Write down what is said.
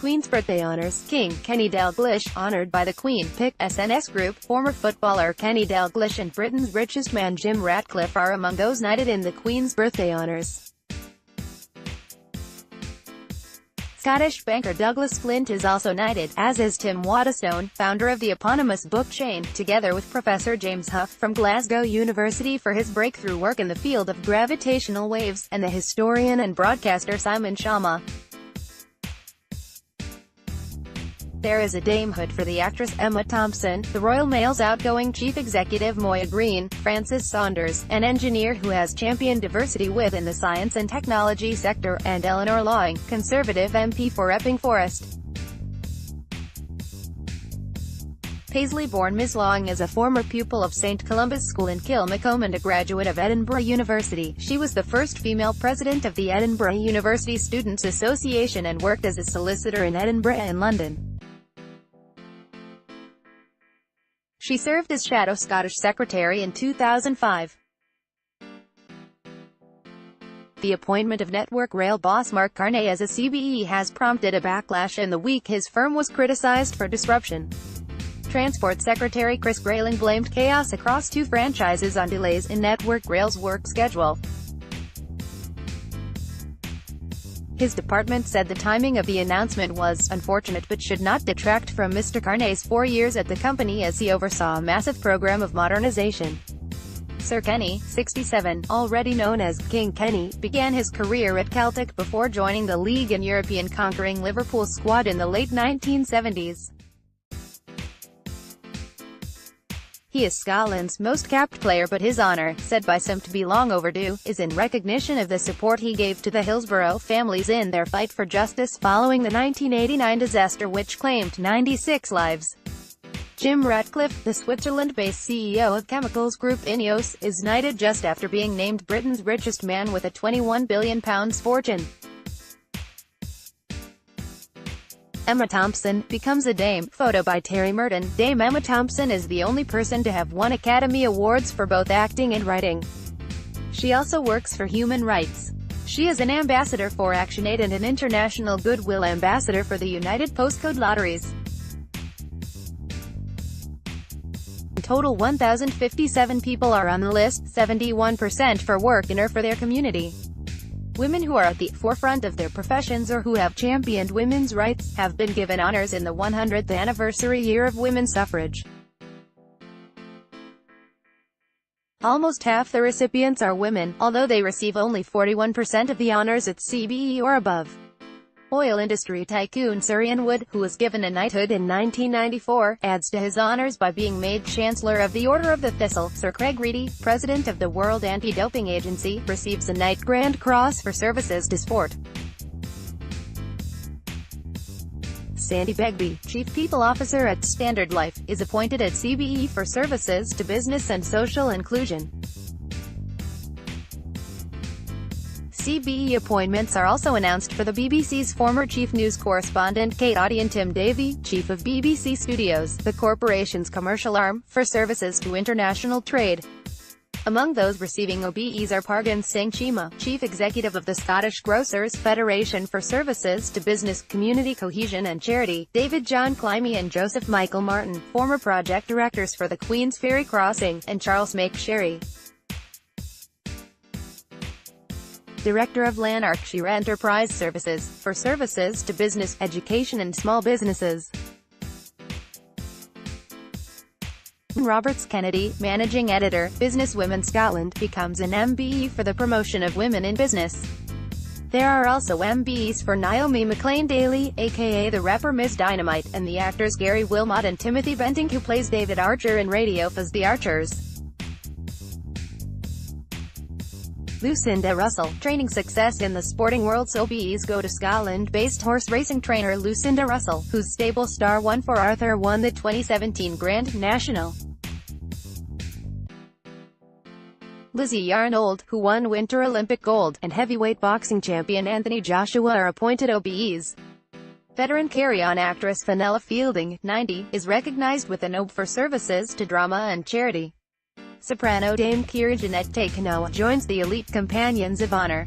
Queen's birthday honors. King Kenny Dalglish, honored by the Queen. Pick SNS Group. Former footballer Kenny Dalglish and Britain's richest man Jim Ratcliffe are among those knighted in the Queen's birthday honors. Scottish banker Douglas Flint is also knighted, as is Tim Waterstone, founder of the eponymous book chain, together with Professor James Hough, from Glasgow University, for his breakthrough work in the field of gravitational waves, and the historian and broadcaster Simon Schama. There is a damehood for the actress Emma Thompson, the Royal Mail's outgoing chief executive Moya Greene, Francis Saunders, an engineer who has championed diversity within the science and technology sector, and Eleanor Lawing, Conservative MP for Epping Forest. Paisley-born Miss Lawing is a former pupil of St Columba's School in Kilmacolm and a graduate of Edinburgh University. She was the first female president of the Edinburgh University Students' Association and worked as a solicitor in Edinburgh and London. She served as Shadow Scottish Secretary in 2005. The appointment of Network Rail boss Mark Carney as a CBE has prompted a backlash in the week his firm was criticised for disruption. Transport Secretary Chris Grayling blamed chaos across two franchises on delays in Network Rail's work schedule. His department said the timing of the announcement was unfortunate but should not detract from Mr. Carney's 4 years at the company as he oversaw a massive program of modernization. Sir Kenny, 67, already known as King Kenny, began his career at Celtic before joining the league and European conquering Liverpool squad in the late 1970s. He is Scotland's most capped player, but his honour, said by some to be long overdue, is in recognition of the support he gave to the Hillsborough families in their fight for justice following the 1989 disaster which claimed 96 lives. Jim Ratcliffe, the Switzerland-based CEO of chemicals group Ineos, is knighted just after being named Britain's richest man with a £21 billion fortune. Emma Thompson becomes a dame. Photo by Terry Merton. Dame Emma Thompson is the only person to have won Academy Awards for both acting and writing. She also works for human rights. She is an ambassador for ActionAid and an international goodwill ambassador for the United Postcode Lotteries. In total, 1,057 people are on the list, 71% for work in or for their community. Women who are at the forefront of their professions or who have championed women's rights have been given honors in the 100th anniversary year of women's suffrage. Almost half the recipients are women, although they receive only 41% of the honors at CBE or above. Oil industry tycoon Sir Ian Wood, who was given a knighthood in 1994, adds to his honors by being made Chancellor of the Order of the Thistle. Sir Craig Reedy, President of the World Anti-Doping Agency, receives a Knight Grand Cross for services to sport. Sandy Begbie, Chief People Officer at Standard Life, is appointed at CBE for services to business and social inclusion. CBE appointments are also announced for the BBC's former chief news correspondent Kate Audy and Tim Davie, chief of BBC Studios, the corporation's commercial arm, for services to international trade. Among those receiving OBEs are Pargan Singh Chima, chief executive of the Scottish Grocers Federation for services to business, community cohesion and charity, David John Climie and Joseph Michael Martin, former project directors for the Queen's Ferry Crossing, and Charles McSherry, Director of Lanarkshire Enterprise Services, for services to business, education and small businesses. Roberts Kennedy, Managing Editor, Businesswomen Scotland, becomes an MBE for the promotion of women in business. There are also MBEs for Naomi McLean-Daly, aka the rapper Ms. Dynamite, and the actors Gary Wilmot and Timothy Benting, who plays David Archer in Radio's The Archers. Lucinda Russell, training success in the sporting world's OBEs go to Scotland-based horse racing trainer Lucinda Russell, whose stable Star One for Arthur won the 2017 Grand National. Lizzie Arnold, who won Winter Olympic gold, and heavyweight boxing champion Anthony Joshua are appointed OBEs. Veteran Carry-On actress Fenella Fielding, 90, is recognized with an OBE for services to drama and charity. Soprano Dame Keira Jeanette Takanoa joins the elite companions of honor.